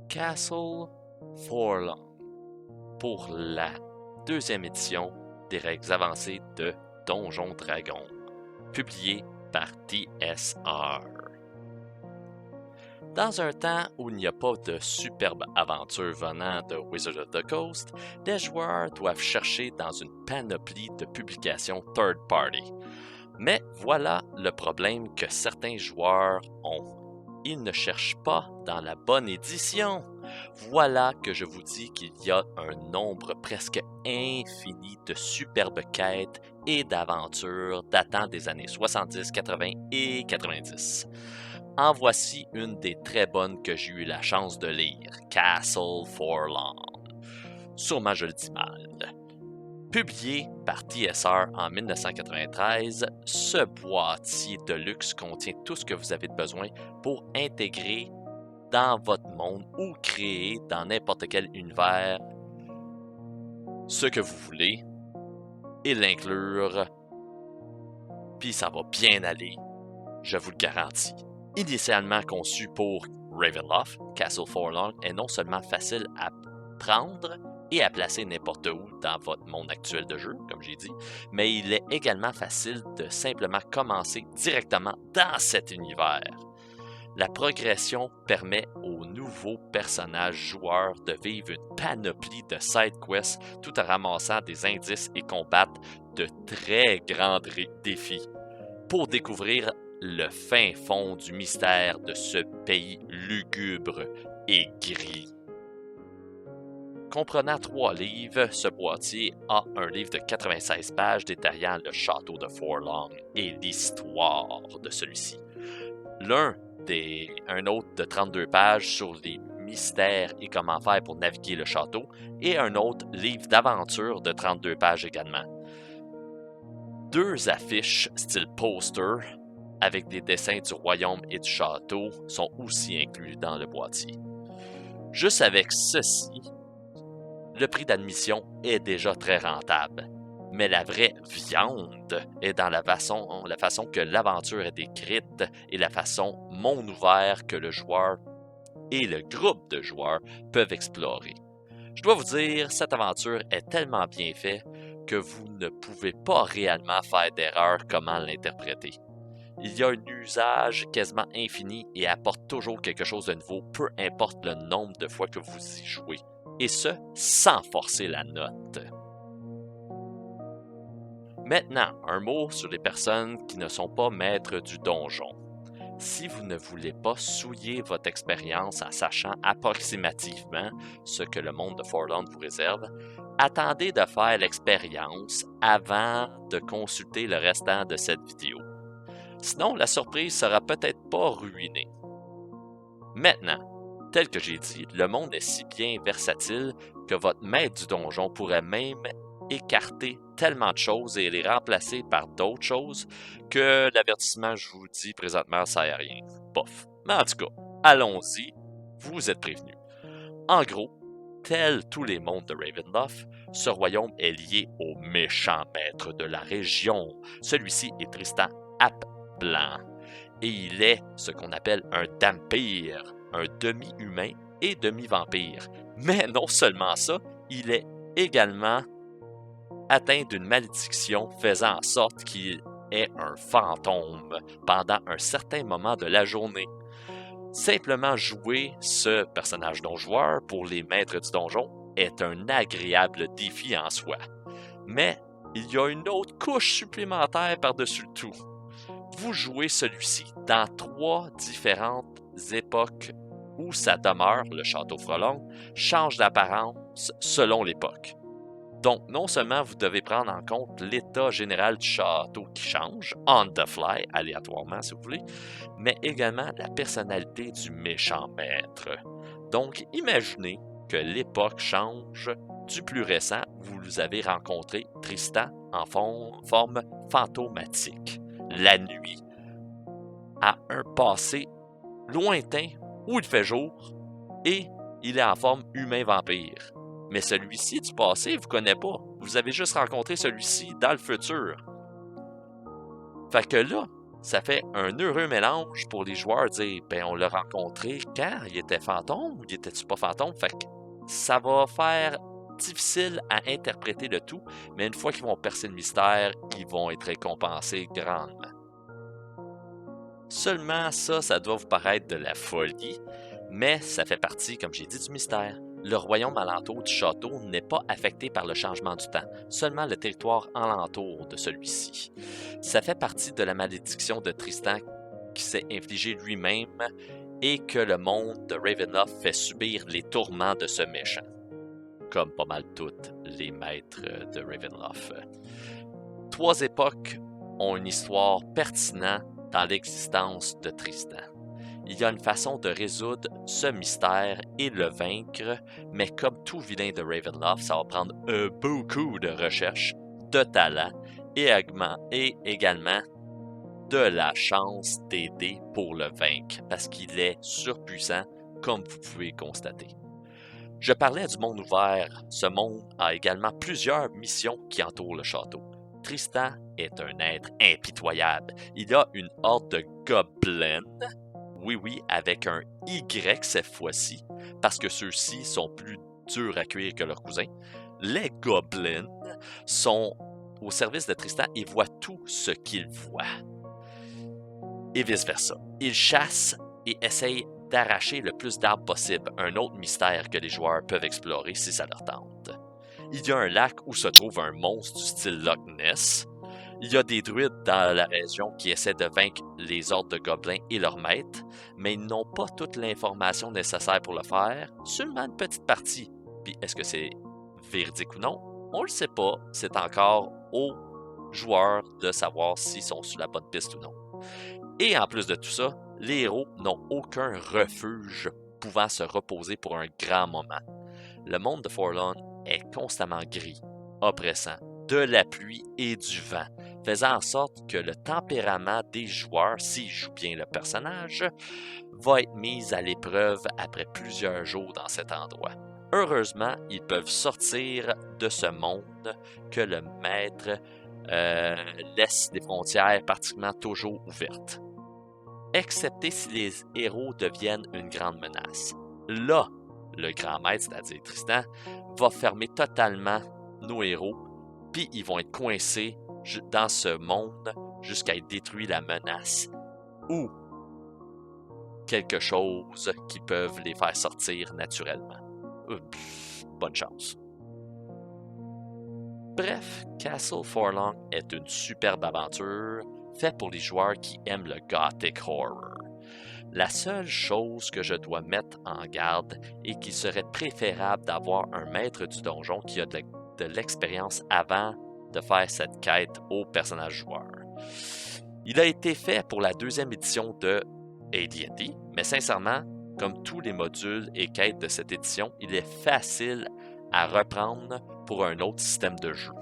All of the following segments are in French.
Castle Forlorn pour la deuxième édition des règles avancées de Donjon Dragon, publié par TSR. Dans un temps où il n'y a pas de superbes aventures venant de Wizards of the Coast, les joueurs doivent chercher dans une panoplie de publications third party. Mais voilà le problème que certains joueurs ont. Ils ne cherchent pas dans la bonne édition. Voilà que je vous dis qu'il y a un nombre presque infini de superbes quêtes et d'aventures datant des années 70, 80 et 90. En voici une des très bonnes que j'ai eu la chance de lire, Castle Forlorn. Sûrement je le dis mal. Publié par TSR en 1993, ce boîtier de luxe contient tout ce que vous avez besoin pour intégrer dans votre monde ou créer dans n'importe quel univers ce que vous voulez et l'inclure, puis ça va bien aller, je vous le garantis. Initialement conçu pour Ravenloft, Castle Forlorn est non seulement facile à prendre et à placer n'importe où dans votre monde actuel de jeu, comme j'ai dit, mais il est également facile de simplement commencer directement dans cet univers. La progression permet aux nouveaux personnages joueurs de vivre une panoplie de side quests tout en ramassant des indices et combattre de très grands défis pour découvrir le fin fond du mystère de ce pays lugubre et gris. Comprenant 3 livres, ce boîtier a un livre de 96 pages détaillant le château de Forlorn et l'histoire de celui-ci. Un autre de 32 pages sur les mystères et comment faire pour naviguer le château, et un autre livre d'aventure de 32 pages également. 2 affiches style poster avec des dessins du royaume et du château sont aussi inclus dans le boîtier. Juste avec ceci, le prix d'admission est déjà très rentable, mais la vraie viande est dans la façon que l'aventure est décrite et la façon monde ouvert que le joueur et le groupe de joueurs peuvent explorer. Je dois vous dire, cette aventure est tellement bien faite que vous ne pouvez pas réellement faire d'erreur comment l'interpréter. Il y a un usage quasiment infini et apporte toujours quelque chose de nouveau, peu importe le nombre de fois que vous y jouez. Et ce, sans forcer la note. Maintenant, un mot sur les personnes qui ne sont pas maîtres du donjon. Si vous ne voulez pas souiller votre expérience en sachant approximativement ce que le monde de Forlorn vous réserve, attendez de faire l'expérience avant de consulter le restant de cette vidéo. Sinon, la surprise sera peut-être pas ruinée. Maintenant, tel que j'ai dit, le monde est si bien versatile que votre maître du donjon pourrait même écarter tellement de choses et les remplacer par d'autres choses que l'avertissement, je vous dis présentement, ça sert à rien. Bof. Mais en tout cas, allons-y, vous êtes prévenus. En gros, tel tous les mondes de Ravenloft, ce royaume est lié au méchant maître de la région. Celui-ci est Tristan Ap-Blanc. Et il est ce qu'on appelle un Dhampir, un demi-humain et demi-vampire. Mais non seulement ça, il est également atteint d'une malédiction faisant en sorte qu'il est un fantôme pendant un certain moment de la journée. Simplement jouer ce personnage non-joueur pour les maîtres du donjon est un agréable défi en soi. Mais il y a une autre couche supplémentaire par-dessus le tout. Vous jouez celui-ci dans 3 différentes époques où sa demeure, le château Forlorn, change d'apparence selon l'époque. Donc, non seulement vous devez prendre en compte l'état général du château qui change, on the fly, aléatoirement si vous voulez, mais également la personnalité du méchant maître. Donc, imaginez que l'époque change du plus récent, vous avez rencontré Tristan en forme fantomatique. La nuit, à un passé lointain où il fait jour et il est en forme humain-vampire. Mais celui-ci du passé, vous ne connaissez pas. Vous avez juste rencontré celui-ci dans le futur. Fait que là, Ça fait un heureux mélange pour les joueurs de dire « ben on l'a rencontré quand? Il était fantôme ou il était-tu pas fantôme? » Fait que ça va faire difficile à interpréter le tout, mais une fois qu'ils vont percer le mystère, ils vont être récompensés grandement. Seulement ça doit vous paraître de la folie, mais ça fait partie, comme j'ai dit, du mystère. Le royaume alentour du château n'est pas affecté par le changement du temps, seulement le territoire alentour de celui-ci. Ça fait partie de la malédiction de Tristan qui s'est infligé lui-même et que le monde de Ravenloft fait subir les tourments de ce méchant, comme pas mal toutes les maîtres de Ravenloft. 3 époques ont une histoire pertinente dans l'existence de Tristan. Il y a une façon de résoudre ce mystère et le vaincre, mais comme tout vilain de Ravenloft, ça va prendre beaucoup de recherche, de talent et également de la chance d'aider pour le vaincre, parce qu'il est surpuissant, comme vous pouvez constater. Je parlais du monde ouvert. Ce monde a également plusieurs missions qui entourent le château. Tristan est un être impitoyable. Il a une horde de gobelins. Oui, avec un Y cette fois-ci, parce que ceux-ci sont plus durs à cuire que leurs cousins. Les gobelins sont au service de Tristan et voient tout ce qu'ils voient. Et vice-versa. Ils chassent et essayent d'arracher le plus d'arbres possible, un autre mystère que les joueurs peuvent explorer si ça leur tente. Il y a un lac où se trouve un monstre du style Loch Ness. Il y a des druides dans la région qui essaient de vaincre les hordes de gobelins et leurs maîtres, mais ils n'ont pas toute l'information nécessaire pour le faire, seulement une petite partie. Puis est-ce que c'est véridique ou non? On le sait pas, c'est encore aux joueurs de savoir s'ils sont sur la bonne piste ou non. Et en plus de tout ça, les héros n'ont aucun refuge pouvant se reposer pour un grand moment. Le monde de Forlorn est constamment gris, oppressant, de la pluie et du vent, faisant en sorte que le tempérament des joueurs, s'ils jouent bien le personnage, va être mis à l'épreuve après plusieurs jours dans cet endroit. Heureusement, ils peuvent sortir de ce monde que le maître laisse des frontières pratiquement toujours ouvertes. Excepté si les héros deviennent une grande menace. Là, le grand maître, c'est-à-dire Tristan, va fermer totalement nos héros, puis ils vont être coincés dans ce monde jusqu'à être détruit la menace ou quelque chose qui peuvent les faire sortir naturellement. Bonne chance. Bref, Castle Forlorn est une superbe aventure faite pour les joueurs qui aiment le Gothic Horror. La seule chose que je dois mettre en garde est qu'il serait préférable d'avoir un maître du donjon qui a de l'expérience avant de faire cette quête au personnage joueur. Il a été fait pour la 2e édition de AD&D, mais sincèrement, comme tous les modules et quêtes de cette édition, il est facile à reprendre pour un autre système de jeu.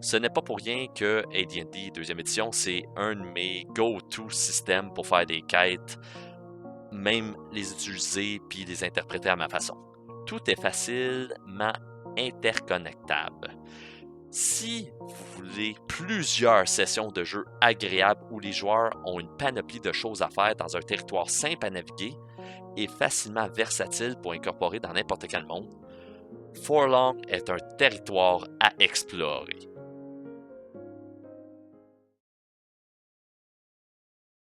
Ce n'est pas pour rien que AD&D 2e édition, c'est un de mes go-to systèmes pour faire des quêtes, même les utiliser puis les interpréter à ma façon. Tout est facilement interconnectable. Si vous voulez plusieurs sessions de jeu agréables où les joueurs ont une panoplie de choses à faire dans un territoire simple à naviguer et facilement versatile pour incorporer dans n'importe quel monde, Forlorn est un territoire à explorer.